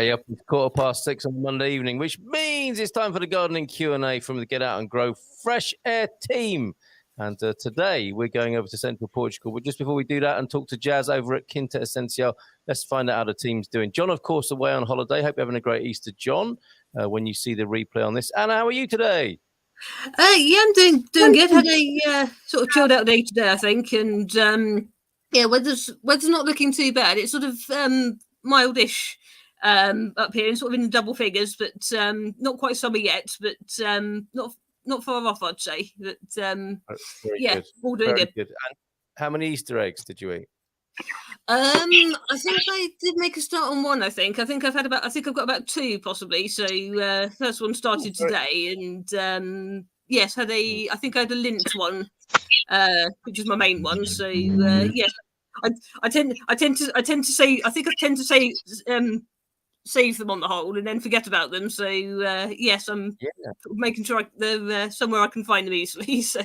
Okay, up it's 6:15 on Monday evening, which means it's time for the gardening Q&A from the Get Out and Grow Fresh Air team. And today we're going over to Central Portugal. But just before we do that and talk to Jazz over at Quinta Essencial, let's find out how the team's doing. John, of course, away on holiday. Hope you're having a great Easter, John, when you see the replay on this. Anna, how are you today? Yeah, I'm doing good. Had a sort of chilled out day today, I think. And yeah, weather's not looking too bad. It's sort of mildish up here, and sort of in the double figures, but not quite summer yet, but not far off, I'd say. But yeah, good. all doing Very good. And how many Easter eggs did you eat? I think I did make a start on one. I think I've got about two possibly. So first one started today, and yes, I think I had a lint one, which is my main one. So yes, I tend to say save them on the whole and then forget about them. So yes, I'm making sure they're somewhere I can find them easily. So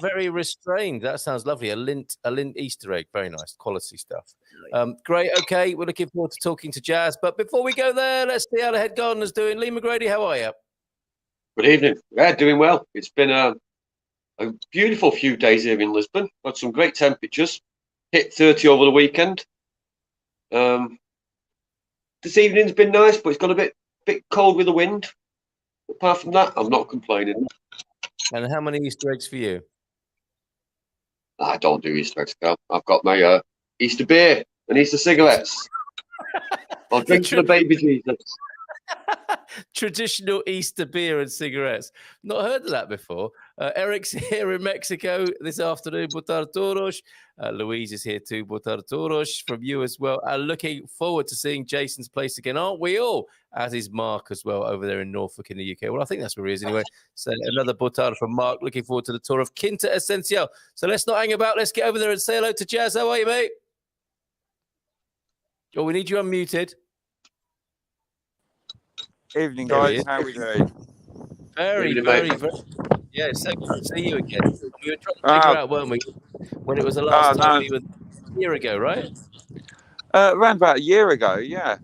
very restrained. That sounds lovely. A lint Easter egg. Very nice quality stuff. Great. Okay, we're looking forward to talking to Jazz. But before we go there, let's see how the head gardener's doing. Lee McGrady, how are you? Good evening. Yeah, doing well. It's been a beautiful few days here in Lisbon. Got some great temperatures. Hit 30 over the weekend. This evening's been nice, but it's got a bit cold with the wind. Apart from that, I'm not complaining. And how many Easter eggs for you? I don't do Easter eggs, Carl. I've got my Easter beer and Easter cigarettes. I'll drink for the baby Jesus. Traditional Easter beer and cigarettes. Not heard of that before. Eric's here in Mexico this afternoon. Boa tarde todos. Louise is here too. Boa tarde todos from you as well. Looking forward to seeing Jason's place again, aren't we all? As is Mark as well over there in Norfolk in the UK. Well, I think that's where he is anyway. So another boa tarde from Mark. Looking forward to the tour of Quinta Essencial. So let's not hang about. Let's get over there and say hello to Jazz. How are you, mate? Oh, we need you unmuted. Evening, guys. How are we doing? Very. Yeah, so good to see you again. We were trying to figure out, weren't we, when it was the last time we were a year ago, right? Around about a year ago, yeah.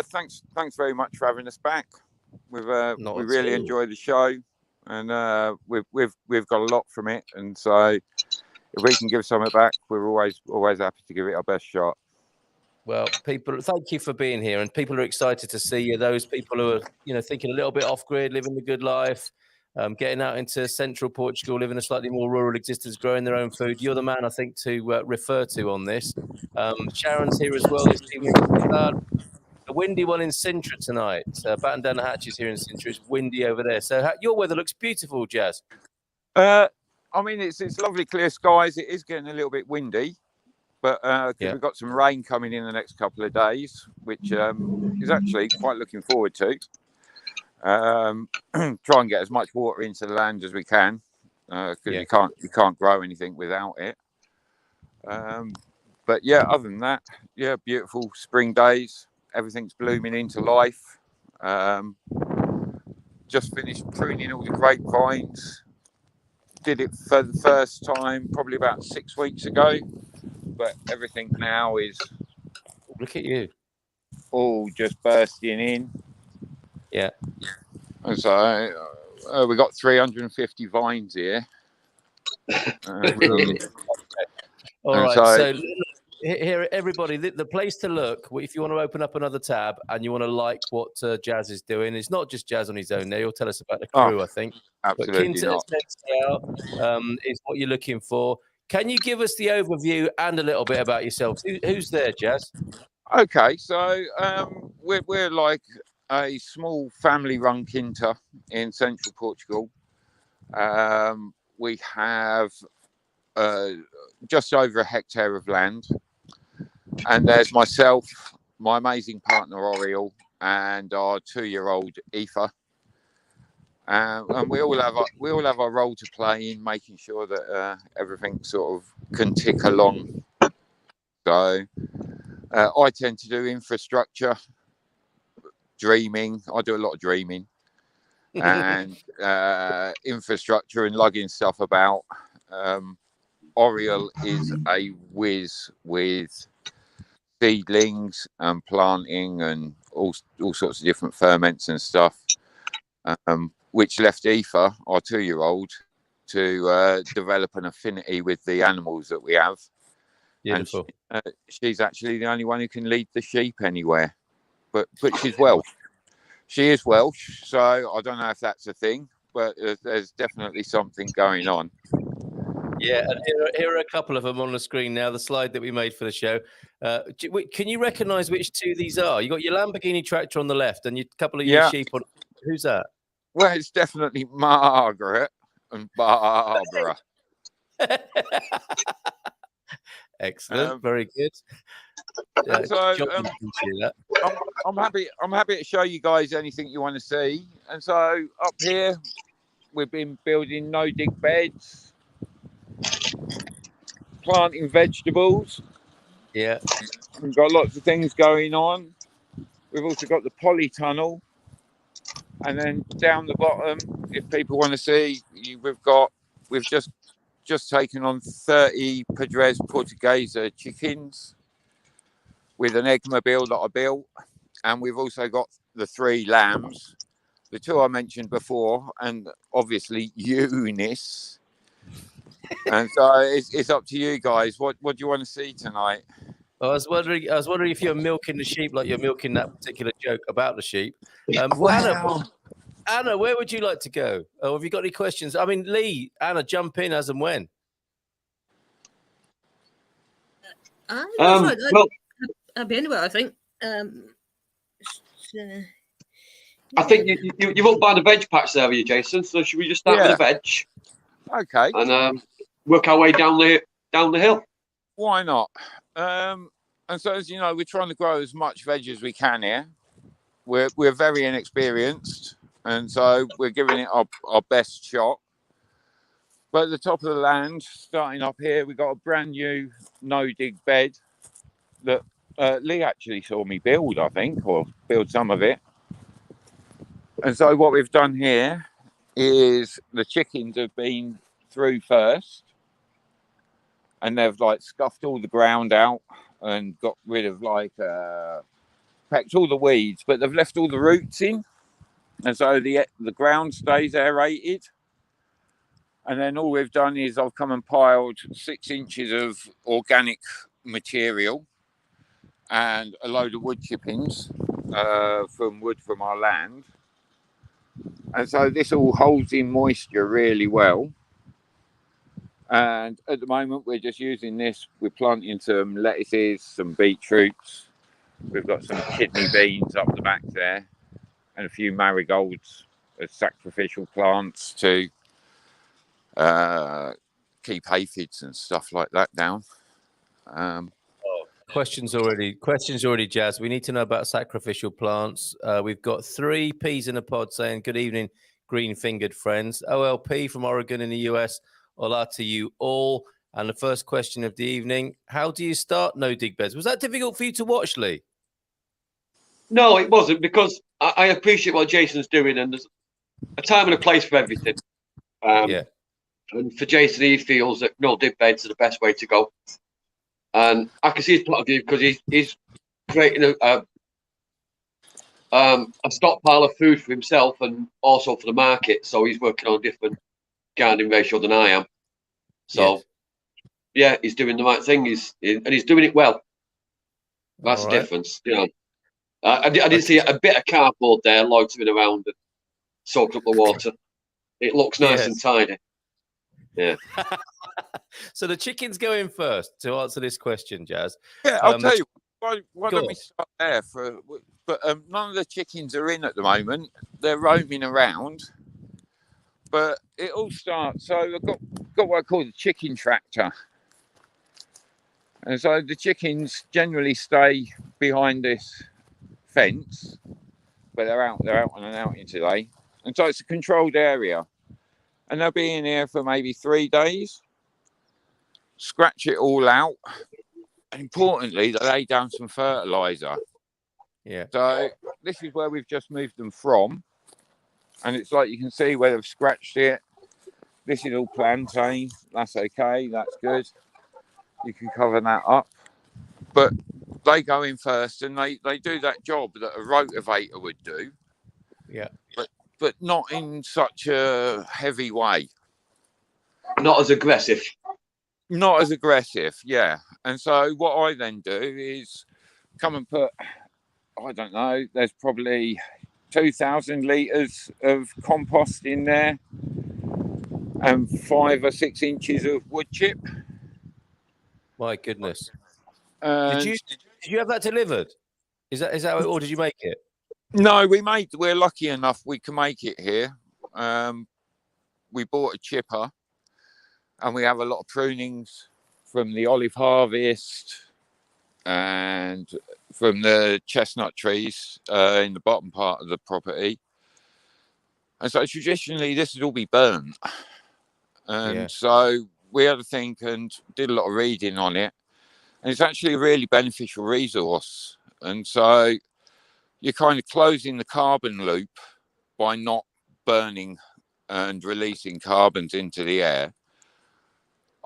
Thanks very much for having us back. We really enjoyed the show, and we've got a lot from it. And so, if we can give something back, we're always happy to give it our best shot. Well, people, thank you for being here, and people are excited to see you. Those people who are, thinking a little bit off grid, living the good life, getting out into Central Portugal, living a slightly more rural existence, growing their own food. You're the man, I think, to refer to on this. Sharon's here as well. This evening. A windy one in Sintra tonight. Batten down the hatches here in Sintra. It's windy over there. So your weather looks beautiful, Jazz. I mean, it's lovely clear skies. It is getting a little bit windy. But we've got some rain coming in the next couple of days, which is actually quite looking forward to. Try and get as much water into the land as we can, because you can't grow anything without it. But yeah, other than that, yeah, beautiful spring days. Everything's blooming into life. Just finished pruning all the grapevines. Did it for the first time probably about 6 weeks ago. But everything now is, look at you, all just bursting in. Yeah. And so we got 350 vines here. All right. So here, everybody, the place to look, if you want to open up another tab and you want to like what Jazz is doing, it's not just Jazz on his own there. He'll tell us about the crew, I think. Absolutely. But Quinta Essencial is what you're looking for. Can you give us the overview and a little bit about yourselves? Who's there, Jazz? Okay, so we're like a small family-run quinta in central Portugal. We have just over a hectare of land, and there's myself, my amazing partner Oriel, and our 2-year-old Aoife. And we all have our role to play in making sure that everything sort of can tick along. So I tend to do infrastructure, dreaming. I do a lot of dreaming and infrastructure and lugging stuff about. Oriel is a whiz with seedlings and planting and all sorts of different ferments and stuff, which left Aoife, our 2-year-old, to develop an affinity with the animals that we have. Beautiful. And she's actually the only one who can lead the sheep anywhere. But she's Welsh. She is Welsh, so I don't know if that's a thing, but there's definitely something going on. Yeah, and here are a couple of them on the screen now, the slide that we made for the show. Can you recognise which two these are? You got your Lamborghini tractor on the left and a couple of your sheep on. Who's that? Well, it's definitely Margaret and Barbara. Excellent, very good. I'm happy to show you guys anything you want to see. And so up here, we've been building no-dig beds, planting vegetables. Yeah, we've got lots of things going on. We've also got the Polytunnel, and then down the bottom, if people want to see, we've just taken on 30 Padres Portuguesa chickens with an egg mobile that I built, and we've also got the 3 lambs, the 2 I mentioned before, and obviously Eunice. And so it's up to you guys. What do you want to see tonight? I was wondering if you're milking the sheep like you're milking that particular joke about the sheep. Anna, where would you like to go? Oh, have you got any questions? I mean, Lee, Anna, jump in as and when. Well, I'll be anywhere, I think. I think you've up by the veg patch there, you, Jason. So should we just start with the veg? Okay. And work our way down the hill. Why not? And so, as you know, we're trying to grow as much veg as we can here. We're very inexperienced, and so we're giving it our best shot. But at the top of the land, starting up here, we've got a brand new no-dig bed that Lee actually saw me build, I think, or build some of it. And so what we've done here is the chickens have been through first, and they've like scuffed all the ground out and got rid of pecked all the weeds, but they've left all the roots in, and so the ground stays aerated. And then all we've done is I've come and piled 6 inches of organic material and a load of wood chippings from wood from our land. And so this all holds in moisture really well. And at the moment, we're just using this. We're planting some lettuces, some beetroots. We've got some kidney beans up the back there and a few marigolds as sacrificial plants to keep aphids and stuff like that down. Questions already, Jazz. We need to know about sacrificial plants. We've got 3 peas in a pod saying, good evening, green-fingered friends. OLP from Oregon in the US. Hola to you all. And the first question of the evening, how do you start no-dig beds? Was that difficult for you to watch, Lee? No, it wasn't, because I appreciate what Jason's doing, and there's a time and a place for everything. And for Jason, he feels that no-dig beds are the best way to go. And I can see his point of view, because he's creating a stockpile of food for himself and also for the market. So he's working on a different gardening ratio than I am. So, yeah, he's doing the right thing. He's doing it well. That's the difference, you know. I didn't see a bit of cardboard there loitering around and soaked up the water. It looks nice and tidy. Yeah. So the chickens go in first to answer this question, Jazz. Yeah, I'll tell you. Why don't we start there? But none of the chickens are in at the moment. They're roaming around. But it all starts. So I've got what I call the chicken tractor. And so the chickens generally stay behind this fence, but they're out on an outing today. And so it's a controlled area. And they'll be in here for maybe 3 days, scratch it all out. And importantly, they lay down some fertilizer. Yeah. So this is where we've just moved them from. And it's like you can see where they've scratched it. This is all plantain. That's okay. That's good. You can cover that up. But they go in first, and they do that job that a rotavator would do. Yeah. But not in such a heavy way. Not as aggressive. Not as aggressive, yeah. And so what I then do is come and put, I don't know, there's probably 2,000 litres of compost in there and 5 or 6 inches of wood chip. My goodness. And Did you have that delivered? Is that or did you make it? no, we're lucky enough we can make it here. We bought a chipper, and we have a lot of prunings from the olive harvest and from the chestnut trees in the bottom part of the property. And so traditionally this would all be burnt. And so we had to think and did a lot of reading on it. And it's actually a really beneficial resource. And so you're kind of closing the carbon loop by not burning and releasing carbons into the air.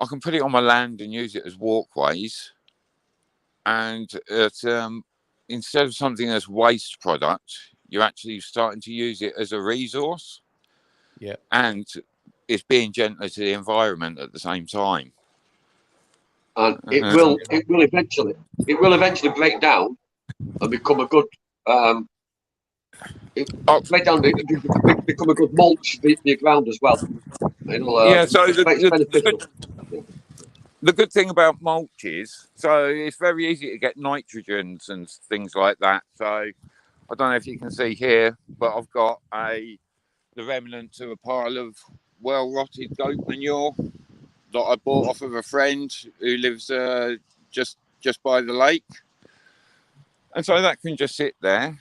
I can put it on my land and use it as walkways. And instead of something as waste product, you're actually starting to use it as a resource. Yeah. And it's being gentler to the environment at the same time. And it will eventually break down and become a good become a good mulch for the ground as well. So it's beneficial. The good thing about mulch is, so it's very easy to get nitrogens and things like that. So I don't know if you can see here, but I've got the remnants of a pile of well-rotted goat manure that I bought off of a friend who lives just by the lake. And so that can just sit there,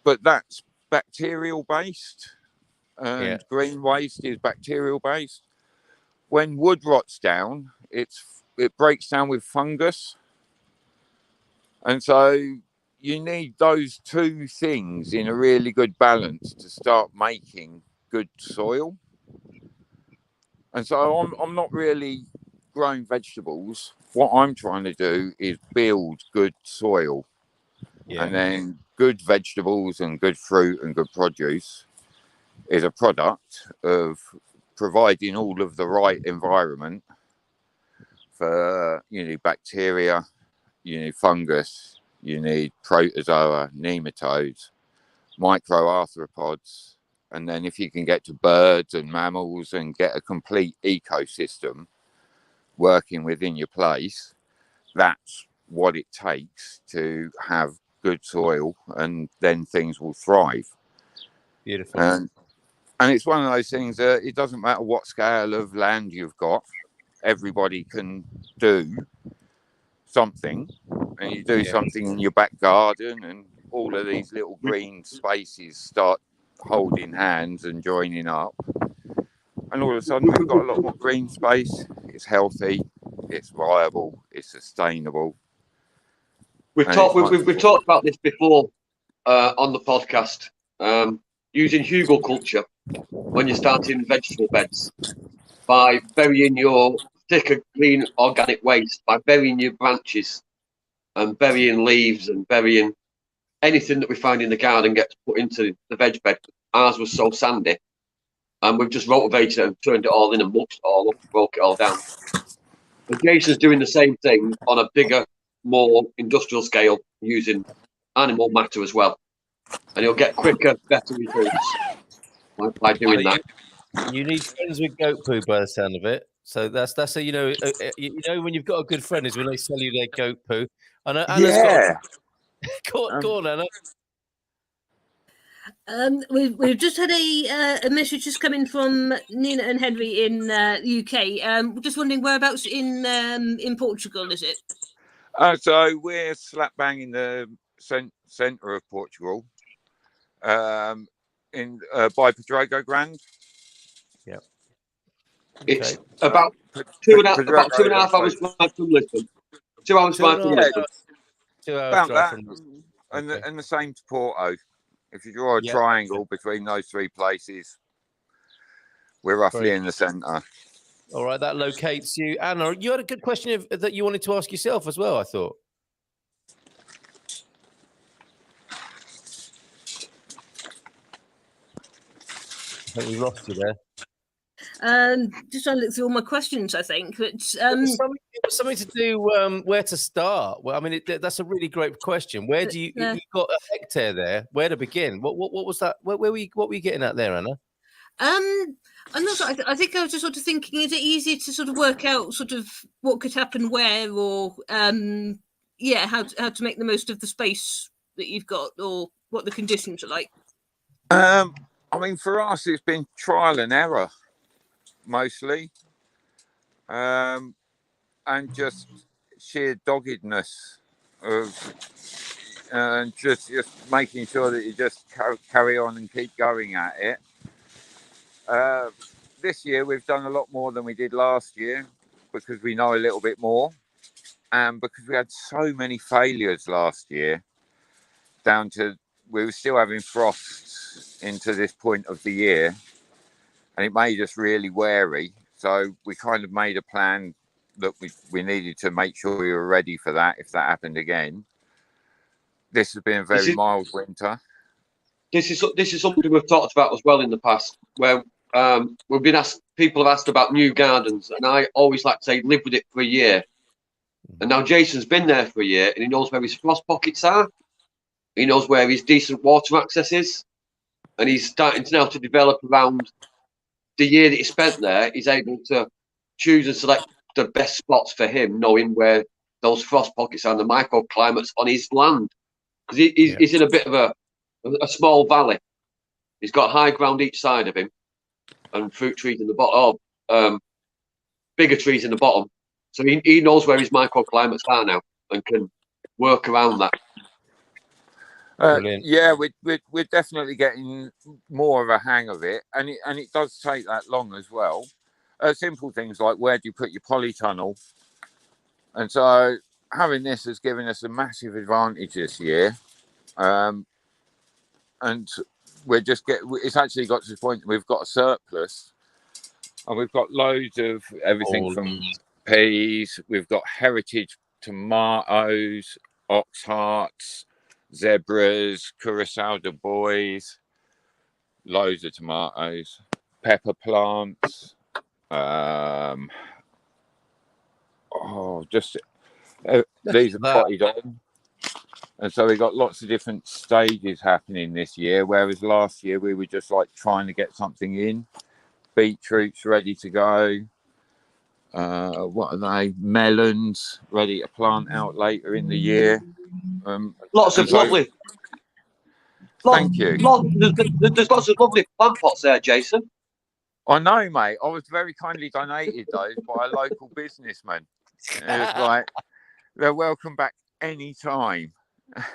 but that's bacterial based, and green waste is bacterial based. When wood rots down, it breaks down with fungus. And so you need those two things in a really good balance to start making good soil. And so I'm not really growing vegetables. What I'm trying to do is build good soil. Yeah. And then good vegetables and good fruit and good produce is a product of providing all of the right environment for, bacteria, fungus, protozoa, nematodes, microarthropods. And then if you can get to birds and mammals and get a complete ecosystem working within your place, that's what it takes to have good soil, and then things will thrive. Beautiful. And it's one of those things that it doesn't matter what scale of land you've got, everybody can do something, and you do something in your back garden, and all of these little green spaces start holding hands and joining up, and all of a sudden we've got a lot more green space. It's healthy, it's viable, it's sustainable. We've talked about this before on the podcast, using hugelkultur when you're starting vegetable beds, by burying your thicker green organic waste, by burying your branches and burying leaves and burying anything that we find in the garden gets put into the veg bed. Ours was so sandy, and we've just rotavated it and turned it all in and mulched it all up, broke it all down. And Jason's doing the same thing on a bigger, more industrial scale, using animal matter as well, and he'll get quicker, better results by doing that. You need friends with goat poo, by the sound of it. So that's when you've got a good friend is when they sell you their goat poo. And Anna's go on, Anna. We've just had a message just coming from Nina and Henry in the UK. Just wondering whereabouts in Portugal is it? So we're slap bang in the centre of Portugal, by Pedrogo Grande. Yeah, it's about 2.5 hours drive from Lisbon. 2 hours drive from Lisbon. 2 hours drive from Lisbon. And the same to Porto. If you draw a triangle between those three places, we're roughly in the centre. All right, that locates you. Anna, you had a good question that you wanted to ask yourself as well, I thought. think we've lost you there. Just trying to look through all my questions, I think. But It was something to do where to start. Well, I mean, that's a really great question. Where do you you've got a hectare there? Where to begin? What was that? What were you getting at there, Anna? I'm not sure. I think I was just sort of thinking: is it easier to sort of work out sort of what could happen where, or how to make the most of the space that you've got, or what the conditions are like? I mean, for us, it's been trial and error mostly, and just sheer doggedness of, and just making sure that you just carry on and keep going at it. This year we've done a lot more than we did last year because we know a little bit more, and because we had so many failures last year, down to we were still having frosts into this point of the year, and it made us really wary. So we kind of made a plan that we needed to make sure we were ready for that if that happened again. This has been a very mild winter. This is something we've talked about as well in the past, where we've been asked, people have asked about new gardens, and I always like to say live with it for a year. And now Jason's been there for a year, and he knows where his frost pockets are. He knows where his decent water access is, and he's starting now to develop around the year that he spent there. He's able to choose and select the best spots for him, knowing where those frost pockets are and the microclimates on his land, because he's in a bit of a small valley. He's got high ground each side of him, and fruit trees in the bottom, bigger trees in the bottom. So he knows where his microclimates are now and can work around that. Yeah, we're definitely getting more of a hang of it, and it does take that long as well. Simple things like where do you put your polytunnel, and so having this has given us a massive advantage this year, and it's actually got to the point we've got a surplus, and we've got loads of everything from peas. We've got heritage tomatoes, ox hearts, zebras, Curacao de Bois, loads of tomatoes, pepper plants, these are potted on. And so we got lots of different stages happening this year, whereas last year we were just like trying to get something in. Beetroots ready to go. What are they? Melons ready to plant out later in the year. Lots of lovely. Thank you. There's lots of lovely plant pots there, Jason. I know, mate. I was very kindly donated those by a local businessman. It was like, they're welcome back any time.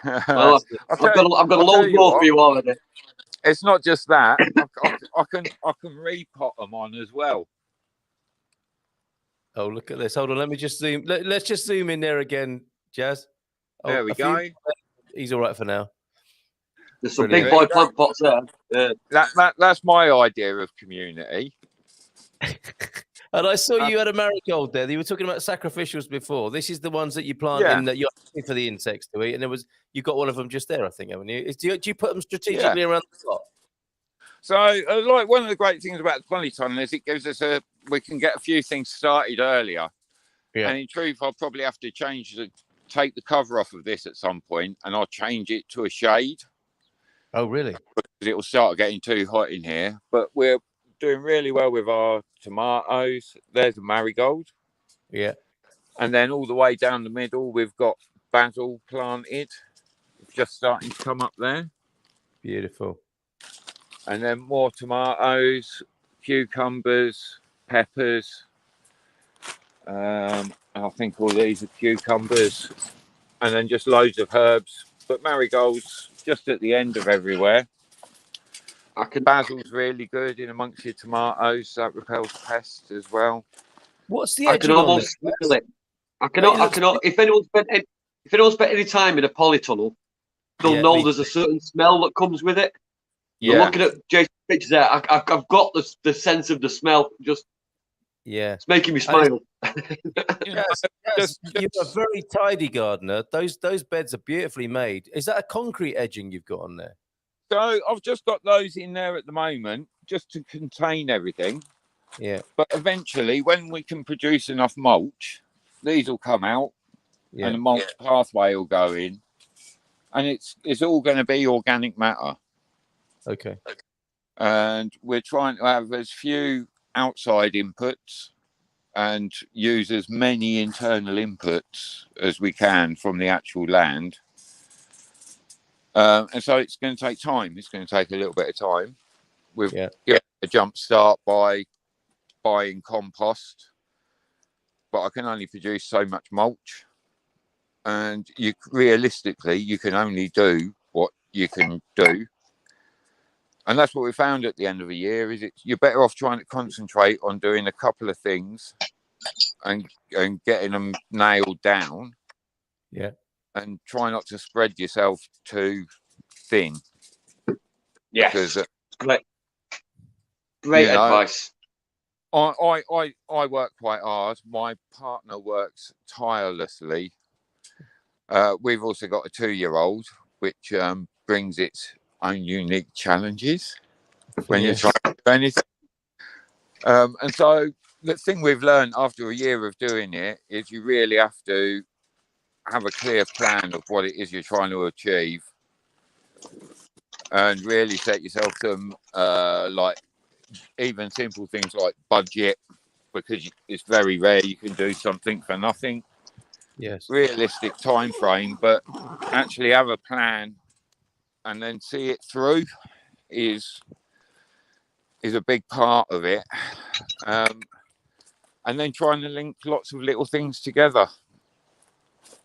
Well, I've got a load more for you already. It's not just that. I can repot them on as well. Oh, look at this. Hold on. Let me just zoom. Let's just zoom in there again, Jazz. There we go. He's all right for now. There's some big boy plant pots there. That's my idea of community. And I saw you had a marigold there. You were talking about sacrificials before. This is the ones that you plant in that you're looking for the insects to eat. And you got one of them just there, I think, haven't you? Do you put them strategically around the plot? So, like, one of the great things about the Polytunnel is it gives us we can get a few things started earlier. Yeah. And in truth, I'll probably have to take the cover off of this at some point, and I'll change it to a shade. Oh, really? Because it will start getting too hot in here. But we're doing really well with our tomatoes. There's a marigold. Yeah. And then all the way down the middle, we've got basil planted. It's just starting to come up there. Beautiful. And then more tomatoes, cucumbers, peppers. I think all these are cucumbers. And then just loads of herbs. But marigolds just at the end of everywhere. Basil's really good in amongst your tomatoes. That repels pests as well. What's the I can almost feel it. I cannot. If anyone spent any time in a polytunnel, they'll know there's a certain smell that comes with it. Yeah. Looking at Jason's pictures there, I've got the sense of the smell. Just it's making me smile. Yes, you're a very tidy gardener. Those beds are beautifully made. Is that a concrete edging you've got on there? So I've just got those in there at the moment, just to contain everything. Yeah. But eventually, when we can produce enough mulch, these will come out, and the mulch pathway will go in, and it's all going to be organic matter. Okay. And we're trying to have as few outside inputs and use as many internal inputs as we can from the actual land. And so it's going to take time. It's going to take a little bit of time. We've given a jump start by buying compost, but I can only produce so much mulch. And realistically, you can only do what you can do. And that's what we found at the end of the year, is you're better off trying to concentrate on doing a couple of things and getting them nailed down. Yeah. And try not to spread yourself too thin. Yes. Because, great advice. I work quite hard. My partner works tirelessly. We've also got a 2-year-old, which brings its own unique challenges when you're trying to do anything. And so the thing we've learned after a year of doing it is you really have to have a clear plan of what it is you're trying to achieve, and really set yourself some like even simple things like budget, because it's very rare you can do something for nothing. Yes. Realistic time frame, but actually have a plan and then see it through is a big part of it. And then trying to link lots of little things together.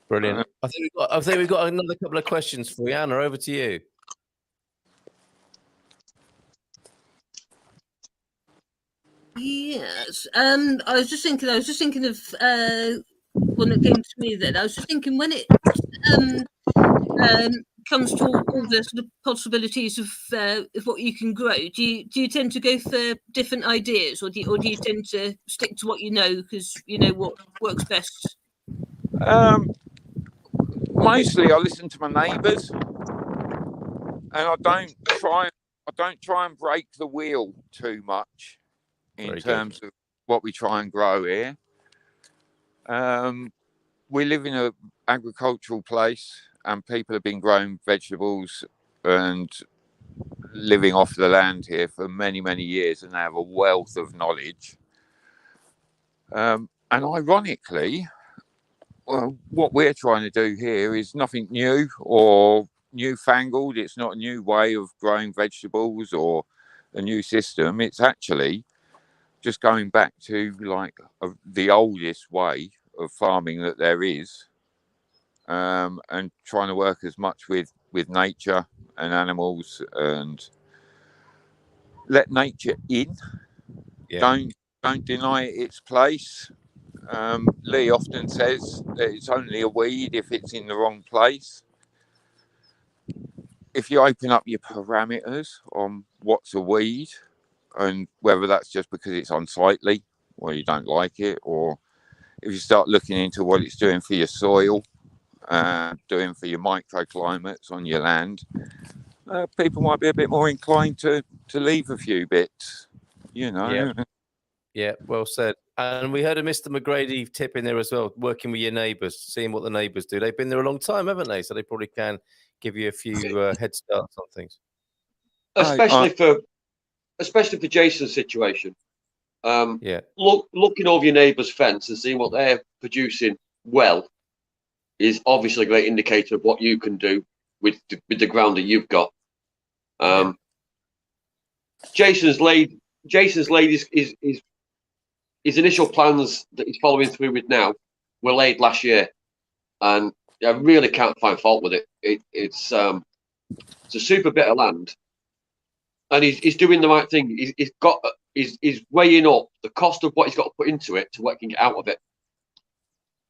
Brilliant. I think we've got another couple of questions for you. Anna, over to you. Yes. I was just thinking of one that came to me then. I was just thinking, when it comes to all the sort of possibilities of what you can grow, do you tend to go for different ideas, or do you tend to stick to what you know because you know what works best? Mostly I listen to my neighbours, and I don't try and break the wheel too much in terms of what we try and grow here. We live in an agricultural place, and people have been growing vegetables and living off the land here for many, many years, and they have a wealth of knowledge. And ironically, well, what we're trying to do here is nothing new or newfangled. It's not a new way of growing vegetables or a new system. It's actually just going back to like the oldest way of farming that there is, and trying to work as much with nature and animals and let nature in. Don't deny it its place. Lee often says that it's only a weed if it's in the wrong place. If you open up your parameters on what's a weed, and whether that's just because it's unsightly or you don't like it, or if you start looking into what it's doing for your soil, doing for your microclimates on your land, people might be a bit more inclined to leave a few bits, you know. Yeah, well said. And we heard a Mr. McGrady tip in there as well, working with your neighbours, seeing what the neighbours do. They've been there a long time, haven't they? So they probably can give you a few head starts on things. Especially for Jason's situation. Looking over your neighbour's fence and seeing what they're producing well is obviously a great indicator of what you can do with the ground that you've got. Jason's laid his initial plans that he's following through with now were laid last year, and I really can't find fault with it. It's a super bit of land, and he's doing the right thing. He's weighing up the cost of what he's got to put into it to what he can get out of it,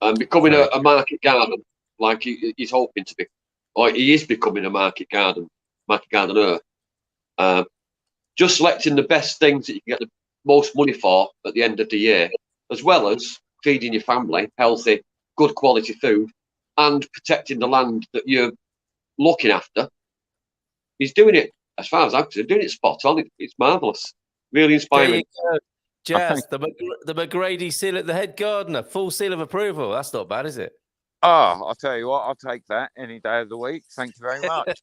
and becoming a market garden like he's hoping to be, or he is becoming a market gardener. Just selecting the best things that you can get the most money for at the end of the year, as well as feeding your family healthy, good quality food, and protecting the land that you're looking after. He's doing it as far as I'm concerned, doing it spot on. It's marvellous. Really inspiring. Jazz, the McGrady seal at the head gardener, full seal of approval. That's not bad, is it? Oh, I'll tell you what, I'll take that any day of the week. Thank you very much.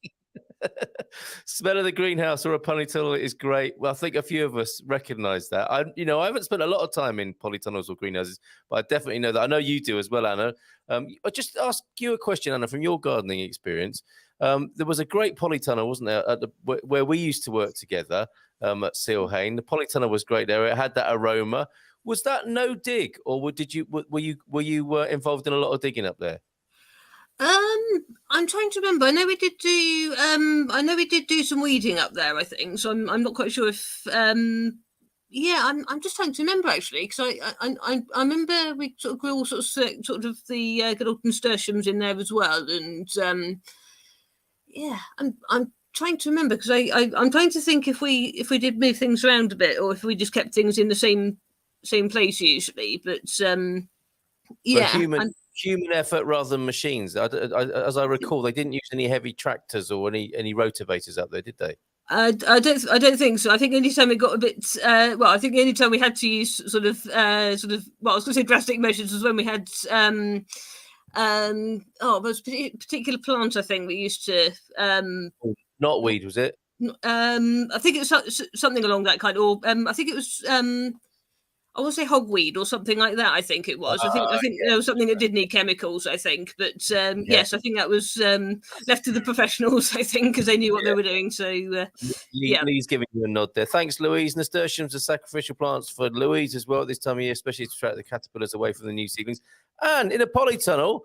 Smell of the greenhouse or a polytunnel is great. Well, I think a few of us recognise that. I haven't spent a lot of time in polytunnels or greenhouses, but I definitely know that. I know you do as well, Anna. I just ask you a question, Anna, from your gardening experience. There was a great polytunnel, wasn't there, where we used to work together at Sealhane. The polytunnel was great there. It had that aroma. Was that no dig, or were you involved in a lot of digging up there? I'm trying to remember. I know we did do some weeding up there, I think. So I'm not quite sure if I'm just trying to remember actually, because I remember we sort of grew all sorts of the good old nasturtiums in there as well, and I'm trying to remember, because I'm trying to think if we did move things around a bit, or if we just kept things in the same place usually. But human effort rather than machines. As I recall, they didn't use any heavy tractors or any rotavators up there, did they? I don't think so. I think any time it got a bit I think the only time we had to use I was going to say drastic measures was when we had it was a particular plant, I think we used to knotweed, was it? I think it was something along that kind, or I think it was I want to say hogweed or something like that. I think it was. I think there was something that did need chemicals, I think. But yes, I think that was left to the professionals, I think, because they knew what they were doing. So Lee's giving you a nod there. Thanks, Louise. Nasturtiums are sacrificial plants for Louise as well at this time of year, especially to attract the caterpillars away from the new seedlings. And in a polytunnel,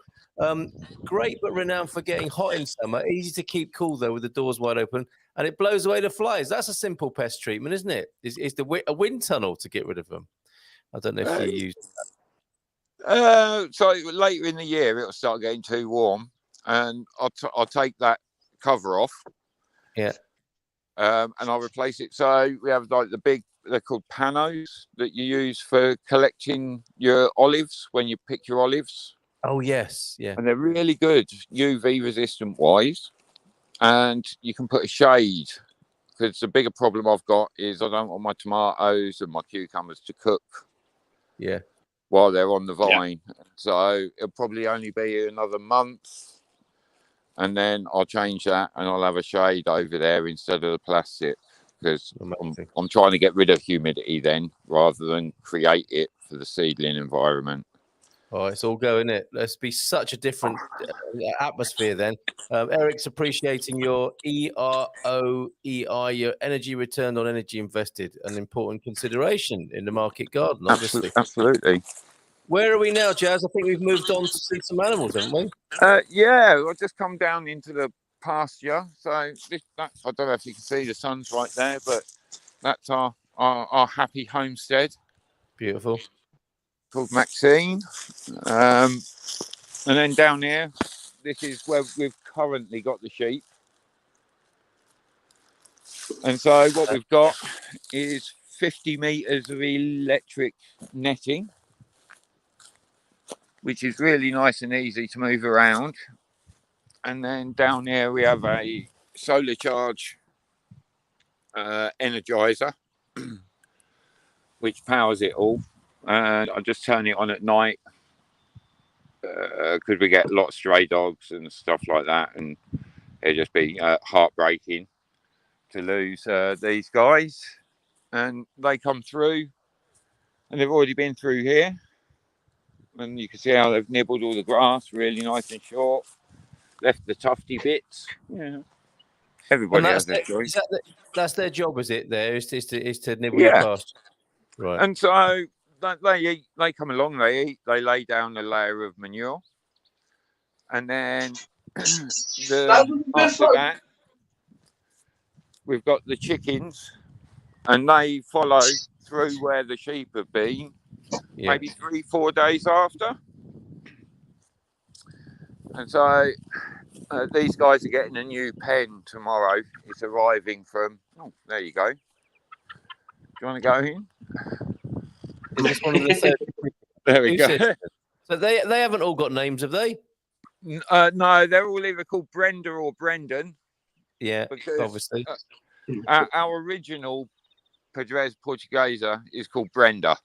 great but renowned for getting hot in summer. Easy to keep cool though with the doors wide open, and it blows away the flies. That's a simple pest treatment, isn't it? It's a wind tunnel to get rid of them. I don't know if you use that. So later in the year, it'll start getting too warm, and I'll take that cover off. Yeah. And I'll replace it. So we have like the big, they're called Panos, that you use for collecting your olives when you pick your olives. Oh, yes. Yeah. And they're really good, UV resistant wise. And you can put a shade, because the bigger problem I've got is I don't want my tomatoes and my cucumbers to cook. Yeah. While they're on the vine. Yeah. So it'll probably only be another month, and then I'll change that and I'll have a shade over there instead of the plastic, because I'm trying to get rid of humidity then rather than create it for the seedling environment. Oh, it's all go, isn't it? Let's be such a different atmosphere then. Eric's appreciating your EROEI, your energy returned on energy invested, an important consideration in the market garden, obviously. Absolutely. Where are we now, Jazz? I think we've moved on to see some animals, haven't we? Yeah, I've just come down into the pasture. So I don't know if you can see the sun's right there, but that's our happy homestead. Beautiful. Called Maxine. And then down here, this is where we've currently got the sheep. And so what we've got is 50 meters of electric netting, which is really nice and easy to move around. And then down here we have a solar charge energizer, which powers it all. And I just turn it on at night because we get a lot of stray dogs and stuff like that, and it'd just be heartbreaking to lose these guys. And they come through, and they've already been through here, and you can see how they've nibbled all the grass, really nice and short, left the tufty bits. Yeah, everybody has their choice. That's their job, is it? There is to nibble your pasture, right? And so they come along, they eat, they lay down a layer of manure, and then after that we've got the chickens, and they follow through where the sheep have been, maybe 3-4 days after. And so these guys are getting a new pen tomorrow. It's arriving from, there you go. Do you want to go in? Is this one of the there we go. So they haven't all got names, have they? No, they're all either called Brenda or Brendan. Yeah, obviously. our original Petroglyph Portuguesa is called Brenda.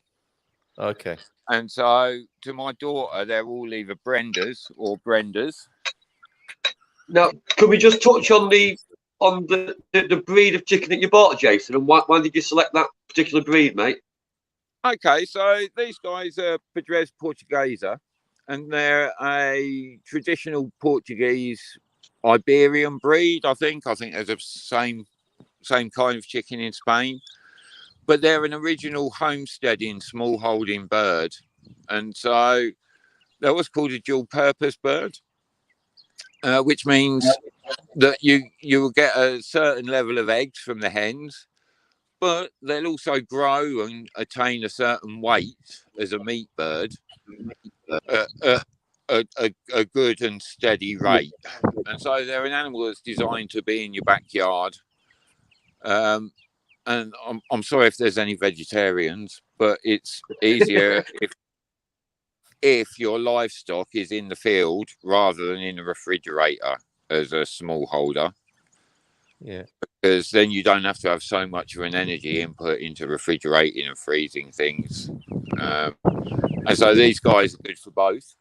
Okay. And so to my daughter, they're all either Brendas or Brendas. Now, can we just touch on the breed of chicken that you bought, Jason, and why did you select that particular breed, mate? Okay, so these guys are Petroglyph Portuguesa, and they're a traditional Portuguese Iberian breed. I think there's the same kind of chicken in Spain, but they're an original homesteading small holding bird, and so that was called a dual purpose bird, which means that you will get a certain level of eggs from the hens, but they'll also grow and attain a certain weight as a meat bird at a good and steady rate. And so they're an animal that's designed to be in your backyard. And I'm sorry if there's any vegetarians, but it's easier if your livestock is in the field rather than in a refrigerator as a small holder. Yeah. Because then you don't have to have so much of an energy input into refrigerating and freezing things. And so these guys are good for both.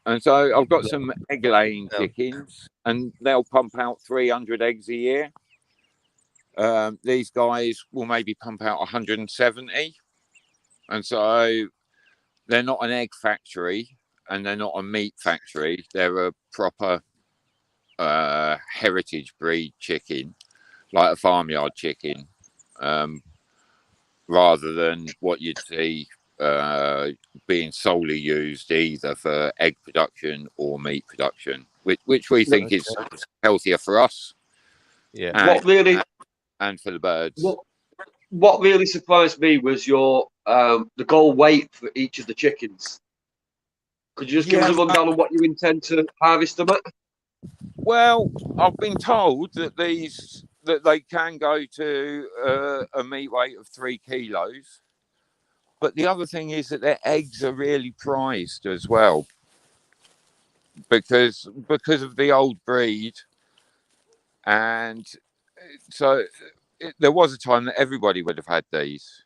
And so I've got some egg laying chickens, and they'll pump out 300 eggs a year. These guys will maybe pump out 170. And so they're not an egg factory and they're not a meat factory. They're a proper heritage breed chicken, like a farmyard chicken, rather than what you'd see being solely used either for egg production or meat production, which we think is healthier for us. Yeah. And for the birds. What really surprised me was the goal weight for each of the chickens. Could you just give us a rundown on what you intend to harvest them at? Well, I've been told that they can go to a meat weight of 3 kilos. But the other thing is that their eggs are really prized as well, because of the old breed. And so there was a time that everybody would have had these.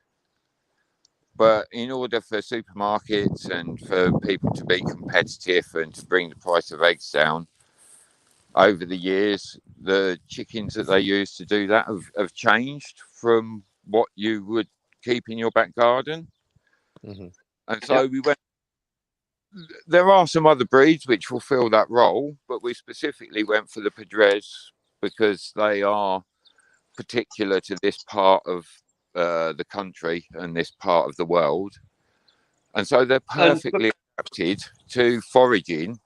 But in order for supermarkets and for people to be competitive and to bring the price of eggs down, over the years, the chickens that they use to do that have changed from what you would keep in your back garden. Mm-hmm. And so we went. There are some other breeds which will fill that role, but we specifically went for the Petroglyphs because they are particular to this part of the country and this part of the world. And so they're perfectly adapted to foraging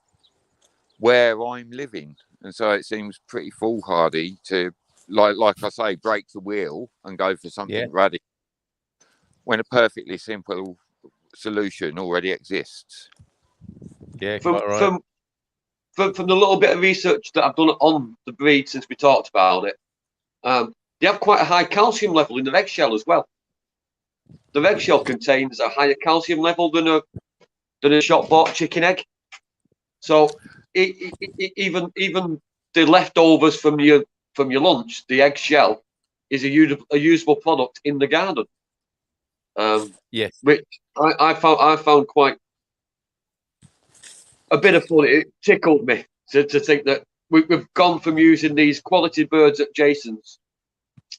where I'm living. And so it seems pretty foolhardy to, like I say, break the wheel and go for something radical when a perfectly simple solution already exists. Yeah, quite right. From the little bit of research that I've done on the breed since we talked about it, they have quite a high calcium level in their eggshell as well. The eggshell contains a higher calcium level than a shop-bought chicken egg. So even the leftovers from your lunch, the eggshell, is a usable product in the garden. Yes, which I found quite a bit of fun. It tickled me to think that we've gone from using these quality birds at Jason's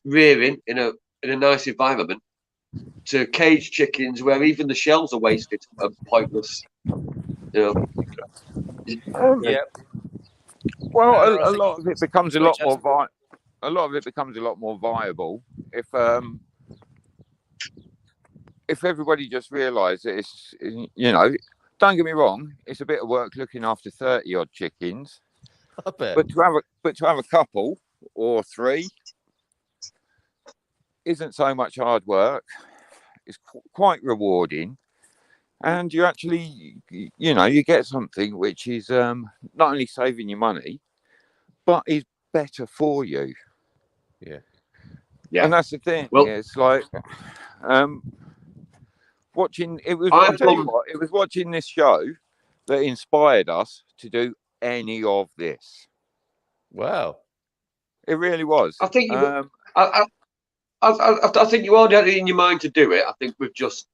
rearing in a nice environment to cage chickens where even the shells are wasted and pointless. You know. yeah. Well, a lot of it becomes a lot more viable if everybody just realised that it's, don't get me wrong, it's a bit of work looking after 30 odd chickens. I bet. But to have a couple or 3 isn't so much hard work. It's quite rewarding, and you actually, you get something which is not only saving you money, but is better for you. Yeah. And that's the thing. Well, it's like watching. I'll tell you what. It was watching this show that inspired us to do any of this. Wow. It really was. I think you. I think you already had it in your mind to do it. I think we've just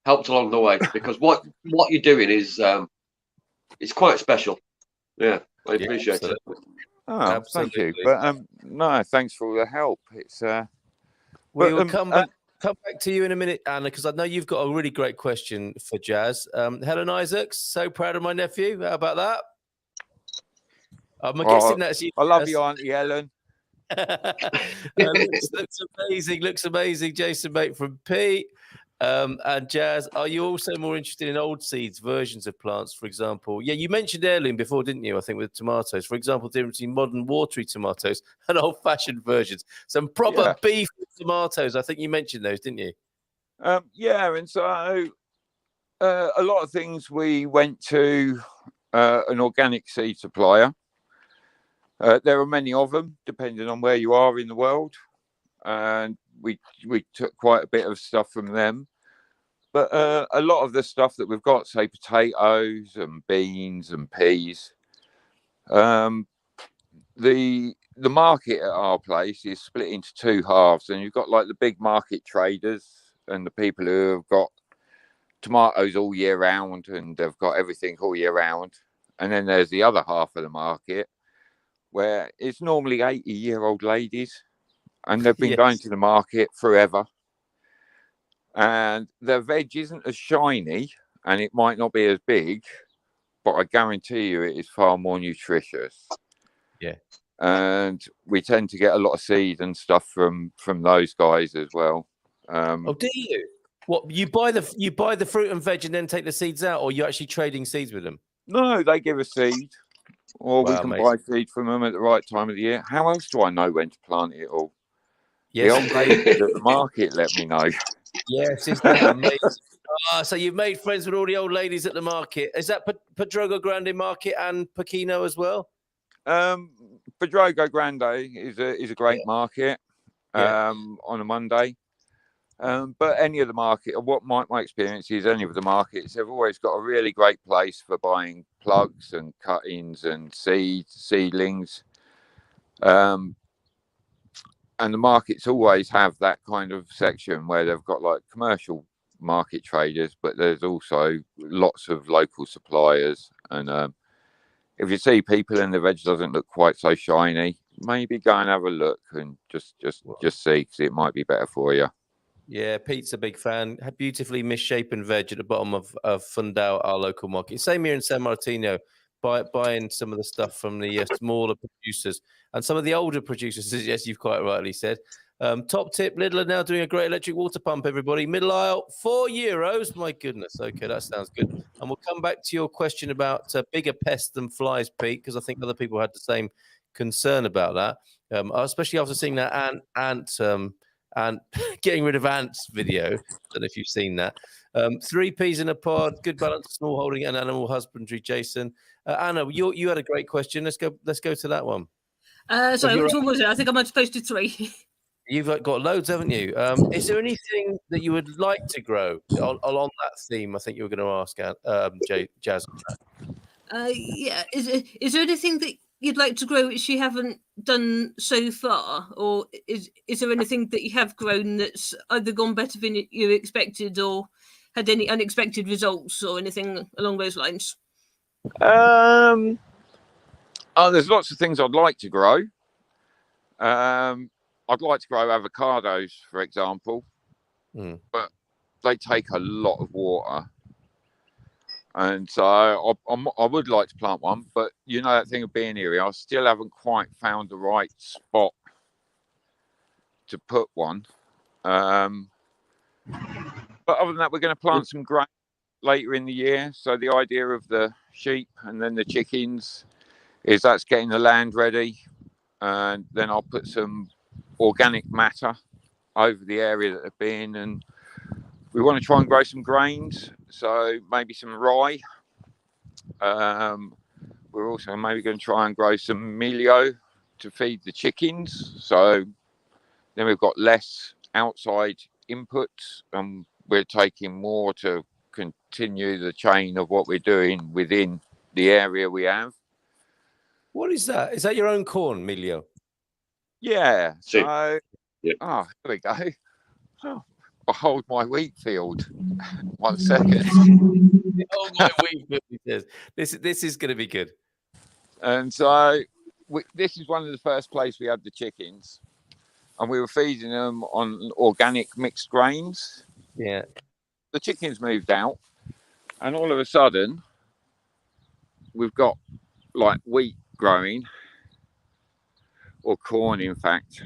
helped along the way because what you're doing is it's quite special. Yeah, I appreciate it. Oh, Absolutely. thank you. But no, thanks for all the help. It's we will come back to you in a minute, Anna, because I know you've got a really great question for Jazz. Helen Isaacs, so proud of my nephew. How about that? I'm guessing that's you. I love you, Auntie Helen. Looks amazing. Looks amazing, Jason, mate, from Pete. And Jazz, are you also more interested in old seeds, versions of plants, for example? Yeah, you mentioned heirloom before, didn't you? I think with tomatoes, for example, the difference between modern watery tomatoes and old-fashioned versions. Some proper beef tomatoes. I think you mentioned those, didn't you? Yeah, and so a lot of things we went to an organic seed supplier. There are many of them, depending on where you are in the world, and we took quite a bit of stuff from them. But a lot of the stuff that we've got, say potatoes and beans and peas, the market at our place is split into two halves, and you've got like the big market traders and the people who have got tomatoes all year round and they've got everything all year round. And then there's the other half of the market where it's normally 80-year-old ladies and they've been going to the market forever. And their veg isn't as shiny and it might not be as big, but I guarantee you it is far more nutritious. Yeah. And we tend to get a lot of seed and stuff from those guys as well. Oh, do you? What, you buy the fruit and veg and then take the seeds out, or you're actually trading seeds with them? No, they give us seed, or we can buy seed from them at the right time of the year. How else do I know when to plant it all? Yes, the old ladies at the market let me know. Yes, isn't that amazing? So you've made friends with all the old ladies at the market. Is that Pedrogo Grande Market and Pequeno as well? Pedrogo Grande is a great market on a Monday. But any of the market, what my experience is, any of the markets, they've always got a really great place for buying plugs and cuttings and seedlings. And the markets always have that kind of section where they've got like commercial market traders, but there's also lots of local suppliers. And if you see people and the veg doesn't look quite so shiny, maybe go and have a look and just see, because it might be better for you. Yeah, Pete's a big fan. Beautifully misshapen veg at the bottom of Fundao, our local market. Same here in San Martino, buying some of the stuff from the smaller producers and some of the older producers, as you've quite rightly said. Top tip, Lidl are now doing a great electric water pump, everybody. Middle aisle, €4. My goodness. Okay, that sounds good. And we'll come back to your question about bigger pests than flies, Pete, because I think other people had the same concern about that, especially after seeing that and getting rid of ants video. I don't know if you've seen that. 3 peas in a pod, good balance of small holding and animal husbandry. Jason, Anna, you had a great question. Let's go to that one. Sorry, which one was it? I think I might have posted 3. You've got loads, haven't you? Is there anything that you would like to grow along that theme? I think you were going to ask, Jazz. Yeah. Is there anything that you'd like to grow which you haven't done so far, or is there anything that you have grown that's either gone better than you expected or had any unexpected results or anything along those lines? There's lots of things I'd like to grow. I'd like to grow avocados, for example, but they take a lot of water. And so I would like to plant one, but you know that thing of being here, I still haven't quite found the right spot to put one. But other than that, we're going to plant some grain later in the year. So the idea of the sheep and then the chickens is that's getting the land ready. And then I'll put some organic matter over the area that they've been, and we want to try and grow some grains, so maybe some rye. We're also maybe going to try and grow some milio to feed the chickens, so then we've got less outside inputs and we're taking more to continue the chain of what we're doing within the area we have. What is that? Is that your own corn, milio? Yeah. See. So, Yeah. here we go. Oh, behold my wheat field. 1 second. Oh my wheat field. This is going to be good. And so this is one of the first places we had the chickens, and we were feeding them on organic mixed grains. Yeah. The chickens moved out, and all of a sudden, we've got like wheat growing, or corn, in fact,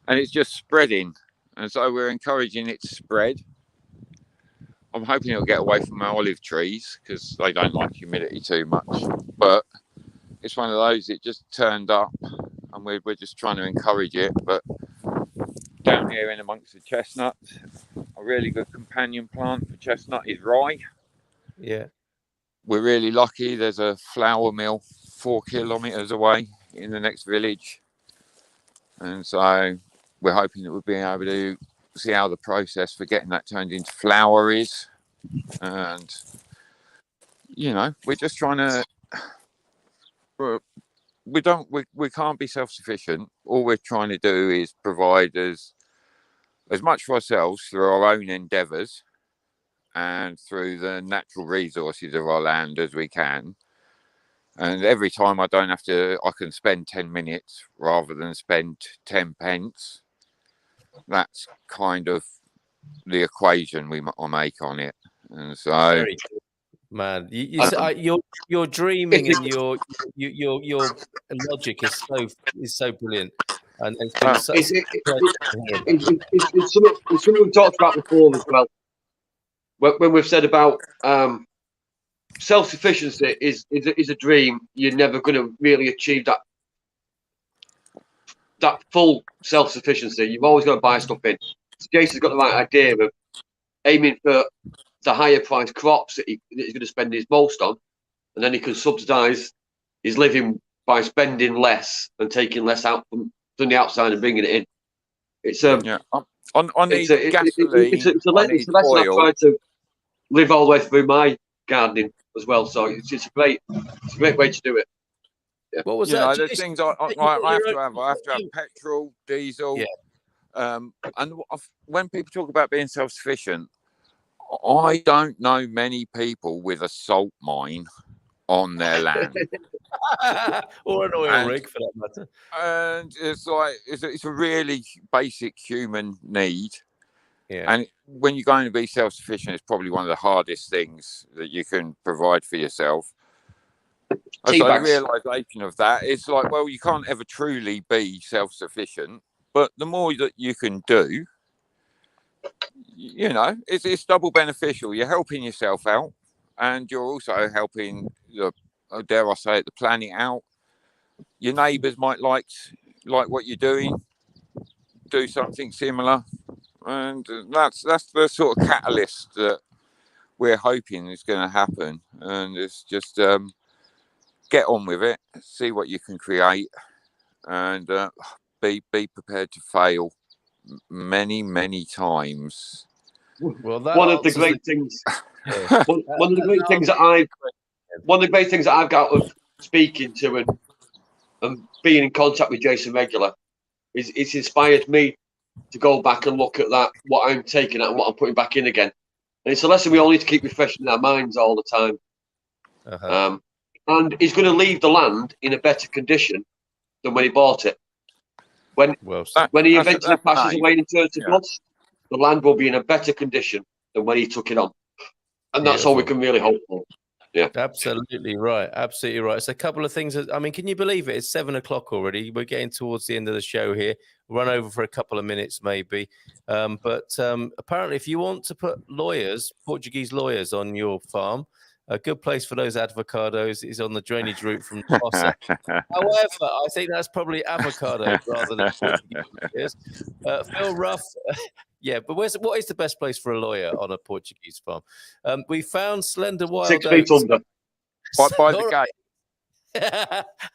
and it's just spreading. And so we're encouraging it to spread. I'm hoping it'll get away from my olive trees because they don't like humidity too much. But it's one of those, it just turned up, and we're just trying to encourage it. But down here in amongst the chestnuts, a really good companion plant for chestnut is rye. Yeah. We're really lucky. There's a flour mill 4 kilometres away in the next village. And so we're hoping that we'll be able to see how the process for getting that turned into flour is. And, you know, we're just trying to... We can't be self-sufficient. All we're trying to do is provide as much for ourselves through our own endeavours and through the natural resources of our land as we can. And every time I can spend 10 minutes rather than spend 10 pence. That's kind of the equation I make on it. And so, very good. Man, you're dreaming, and your logic is so brilliant, and it's been it's something we've talked about before as well. When we've said about self-sufficiency is a dream, you're never going to really achieve that full self-sufficiency. You've always got to buy stuff in. So Jason's got the right idea of aiming for the higher price crops that he's going to spend his most on, and then he can subsidise his living by spending less and taking less out from the outside and bringing it in. It's on the gasoline, it's a lesson I've tried to live all the way through my gardening as well. So it's a great way to do it. Yeah. What was that? There's things I have to have. I have to have petrol, diesel. Yeah. And when people talk about being self-sufficient, I don't know many people with a salt mine on their land. Or an oil rig, for that matter. And it's like it's a really basic human need. Yeah. And when you're going to be self-sufficient, it's probably one of the hardest things that you can provide for yourself. So the realization of that, it's like, well, you can't ever truly be self-sufficient, but the more that you can do, you know, it's double beneficial. You're helping yourself out, and you're also helping dare I say it, the planet out. Your neighbours might like what you're doing, do something similar, and that's the sort of catalyst that we're hoping is going to happen. And it's just get on with it, see what you can create, and be prepared to fail many times. Well, one of the great things that I've got of speaking to and being in contact with Jason regular is it's inspired me to go back and look at that, what I'm taking out and what I'm putting back in again. And it's a lesson we all need to keep refreshing our minds all the time. And he's going to leave the land in a better condition than when he bought it. When he eventually passes away and turns to dust, the land will be in a better condition than when he took it on. And that's all we can really hope for. Yeah, absolutely right. Absolutely right. So a couple of things. I mean, can you believe it? It's 7 o'clock already. We're getting towards the end of the show here. We'll run over for a couple of minutes maybe. But apparently, if you want to put Portuguese lawyers on your farm, a good place for those avocados is on the drainage route from Fossa. However, I think that's probably avocado rather than Portuguese. Phil Ruff. Yeah, but what is the best place for a lawyer on a Portuguese farm? We found slender wild 6 feet under. By the gate.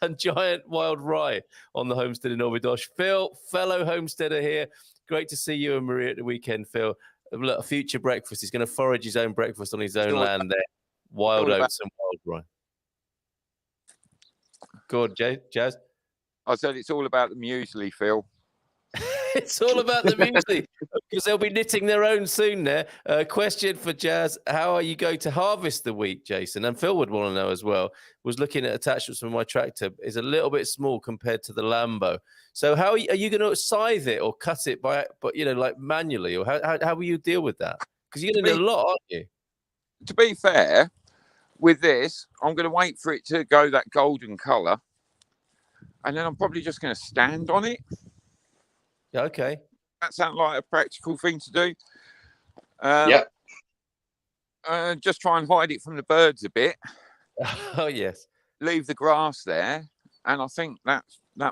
And giant wild rye on the homestead in Orbidosh. Phil, fellow homesteader here. Great to see you and Maria at the weekend, Phil. Look, a future breakfast. He's going to forage his own breakfast on his own land there. Wild oats and wild rye. Good, Jazz. I said it's all about the muesli, Phil. It's all about the muesli because they'll be knitting their own soon there. Question for Jazz. How are you going to harvest the wheat, Jason? And Phil would want to know as well. Was looking at attachments from my tractor. Is a little bit small compared to the Lambo. So how are you going to scythe it or cut it but like manually? Or how will you deal with that? Because you're going to need a lot, aren't you? To be fair, with this, I'm going to wait for it to go that golden colour. And then I'm probably just going to stand on it. Yeah, okay. That sounds like a practical thing to do. Yeah. Just try and hide it from the birds a bit. Oh, yes. Leave the grass there. And I think that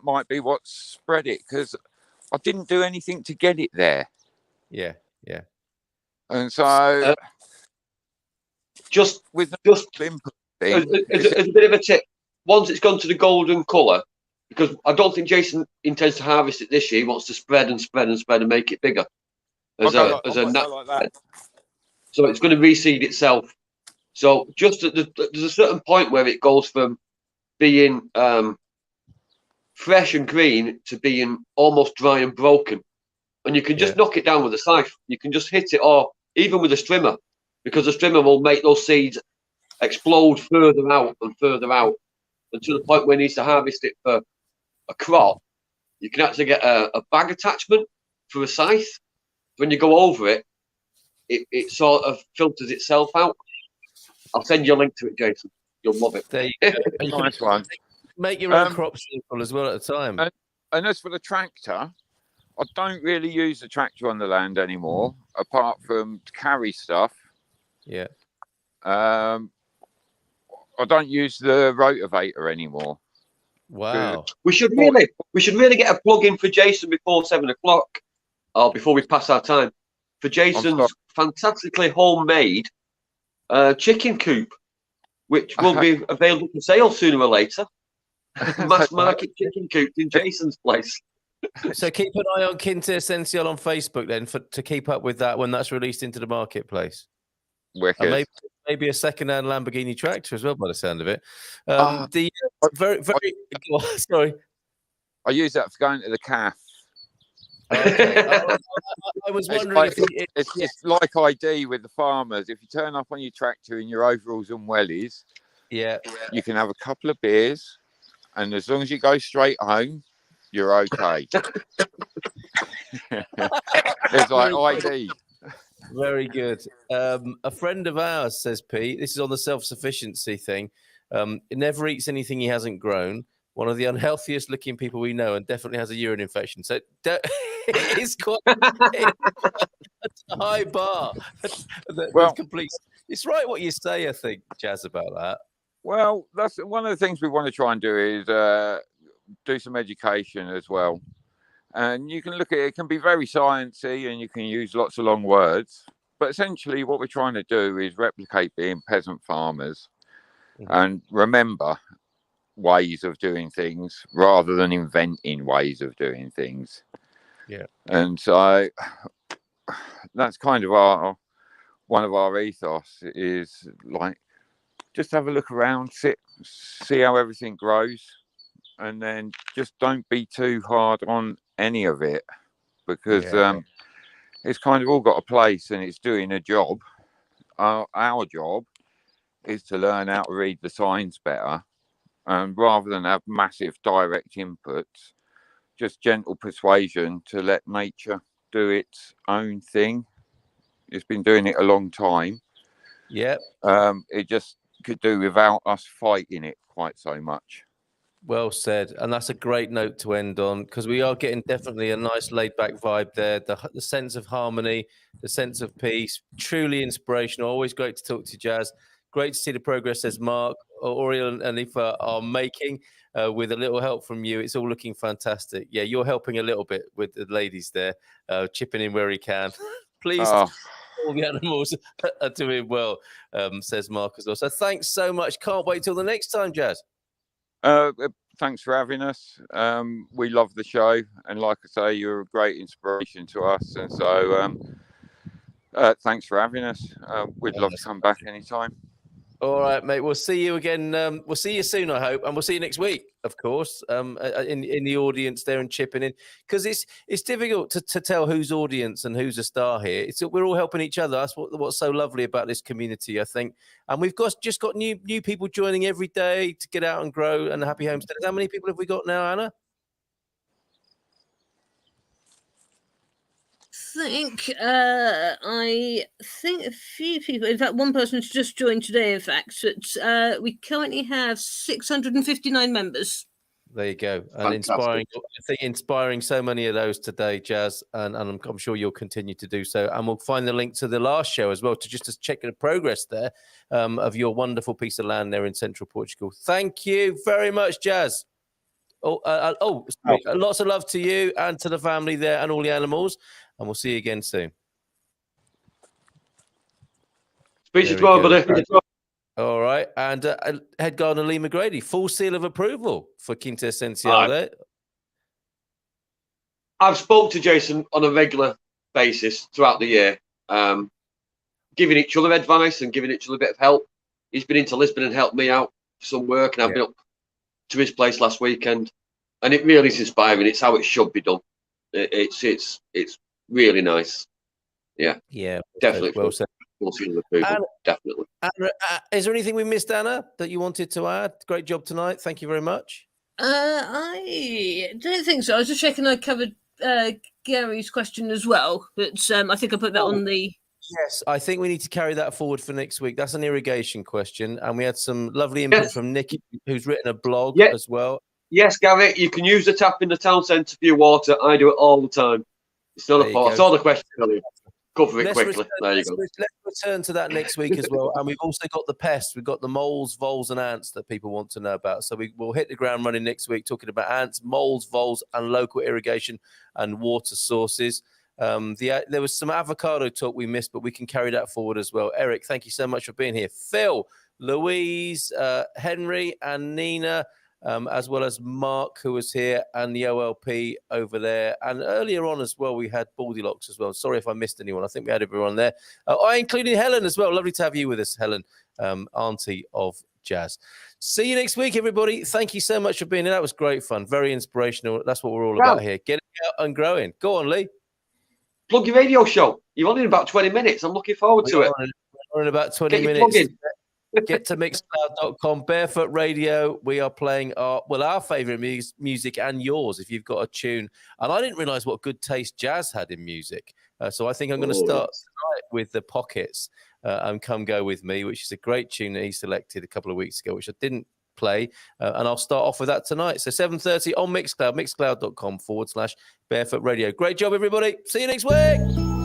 might be what spread it, because I didn't do anything to get it there. Yeah, yeah. And so... Just with as thing, a bit of a tip, once it's gone to the golden colour, because I don't think Jason intends to harvest it this year. He wants to spread and spread and spread and make it bigger. Like that. So it's going to reseed itself. So just there's a certain point where it goes from being fresh and green to being almost dry and broken, and you can just knock it down with a scythe. You can just hit it, or even with a strimmer, because the strimmer will make those seeds explode further out and further out, and to the point where it needs to harvest it for a crop. You can actually get a bag attachment for a scythe. When you go over it, it sort of filters itself out. I'll send you a link to it, Jason. You'll love it. There you go. Nice one. Make your own crop circle as well at the time. And as for the tractor, I don't really use the tractor on the land anymore, apart from to carry stuff. Yeah. I don't use the rotavator anymore. Wow. We should really get a plug in for Jason before 7 o'clock, or before we pass our time, for Jason's fantastically homemade chicken coop, which will be available for sale sooner or later. Mass market chicken coop in Jason's place. So keep an eye on Quinta Essencial on Facebook then to keep up with that when that's released into the marketplace. Wicked. And maybe a second-hand Lamborghini tractor as well, by the sound of it. Sorry. I use that for going to the calf. Okay. I was wondering it's like ID with the farmers. If you turn up on your tractor in your overalls and wellies, you can have a couple of beers, and as long as you go straight home, you're okay. It's like ID. Very good. A friend of ours says, Pete, this is on the self-sufficiency thing. He never eats anything he hasn't grown. One of the unhealthiest looking people we know, and definitely has a urine infection. So it's quite a high bar. Well, it's right what you say, I think, Jazz, about that. Well, that's one of the things we want to try and do is do some education as well. And you can look at it, it can be very sciencey and you can use lots of long words. But essentially what we're trying to do is replicate being peasant farmers and remember ways of doing things rather than inventing ways of doing things. Yeah. And so that's kind of one of our ethos is like, just have a look around, see how everything grows, and then just don't be too hard on any of it, because it's kind of all got a place and it's doing a job. Our job is to learn how to read the signs better, and rather than have massive direct inputs, just gentle persuasion to let nature do its own thing. It's been doing it a long time. Yeah. It just could do without us fighting it quite so much. Well said. And that's a great note to end on, because we are getting definitely a nice laid back vibe there. The sense of harmony, the sense of peace, truly inspirational. Always great to talk to you, Jazz. Great to see the progress as Mark, Oriel and Aoife are making with a little help from you. It's all looking fantastic. Yeah, you're helping a little bit with the ladies there, chipping in where he can. Please. All the animals are doing well, says Mark as well. So thanks so much. Can't wait till the next time, Jazz. Thanks for having us. We love the show, and like I say, you're a great inspiration to us, and so thanks for having us. We'd love to come back anytime. All right, mate. We'll see you again. We'll see you soon, I hope, and we'll see you next week, of course. In the audience there and chipping in, because it's difficult to tell who's audience and who's a star here. We're all helping each other. That's what's so lovely about this community, I think. And we've just got new people joining every day to get out and grow. And Happy Homesteaders. How many people have we got now, Anna? I think a few people. In fact, one person's just joined today. In fact, but we currently have 659 members. There you go, and inspiring. I think inspiring so many of those today, Jazz, and I'm sure you'll continue to do so. And we'll find the link to the last show as well to check the progress there of your wonderful piece of land there in central Portugal. Thank you very much, Jazz. Lots of love to you and to the family there and all the animals. And we'll see you again soon. Speak to you tomorrow, buddy. All right. And Head Gardener Lee McGrady, full seal of approval for Quinta Essencial there. I've spoke to Jason on a regular basis throughout the year, giving each other advice and giving each other a bit of help. He's been into Lisbon and helped me out for some work, and I've been up to his place last weekend, and it really is inspiring. It's how it should be done. It's really nice. Yeah, definitely. Well said. Definitely. Anna, is there anything we missed, Anna, that you wanted to add? Great job tonight. Thank you very much. I don't think so. I was just checking I covered Gary's question as well, but I think I put that on the... Yes, I think we need to carry that forward for next week. That's an irrigation question, and we had some lovely input from Nikki, who's written a blog as well. Yes, Gary, you can use the tap in the town centre for your water. I do it all the time. It's not a fault. I saw the question earlier. Cover it quickly. There you go. Let's return to that next week as well. And we've also got the pests. We've got the moles, voles, and ants that people want to know about. So we'll hit the ground running next week talking about ants, moles, voles, and local irrigation and water sources. There was some avocado talk we missed, but we can carry that forward as well. Eric, thank you so much for being here. Phil, Louise, Henry, and Nina, as well as Mark, who was here, and the OLP over there. And earlier on as well, we had Baldylocks as well. Sorry if I missed anyone. I think we had everyone there. Including Helen as well. Lovely to have you with us, Helen, auntie of Jazz. See you next week, everybody. Thank you so much for being here. That was great fun. Very inspirational. That's what we're all about here. Getting out and growing. Go on, Lee. Plug your radio show. You're on in about 20 minutes. I'm looking forward to it. We're in about 20 minutes. Get to mixcloud.com, Barefoot Radio. We are playing our favourite music and yours if you've got a tune. And I didn't realise what good taste Jazz had in music. So I think I'm going to start tonight with The Pockets and Come Go With Me, which is a great tune that he selected a couple of weeks ago, which I didn't play. And I'll start off with that tonight. So 7:30 on Mixcloud, mixcloud.com/Barefoot Radio. Great job, everybody. See you next week.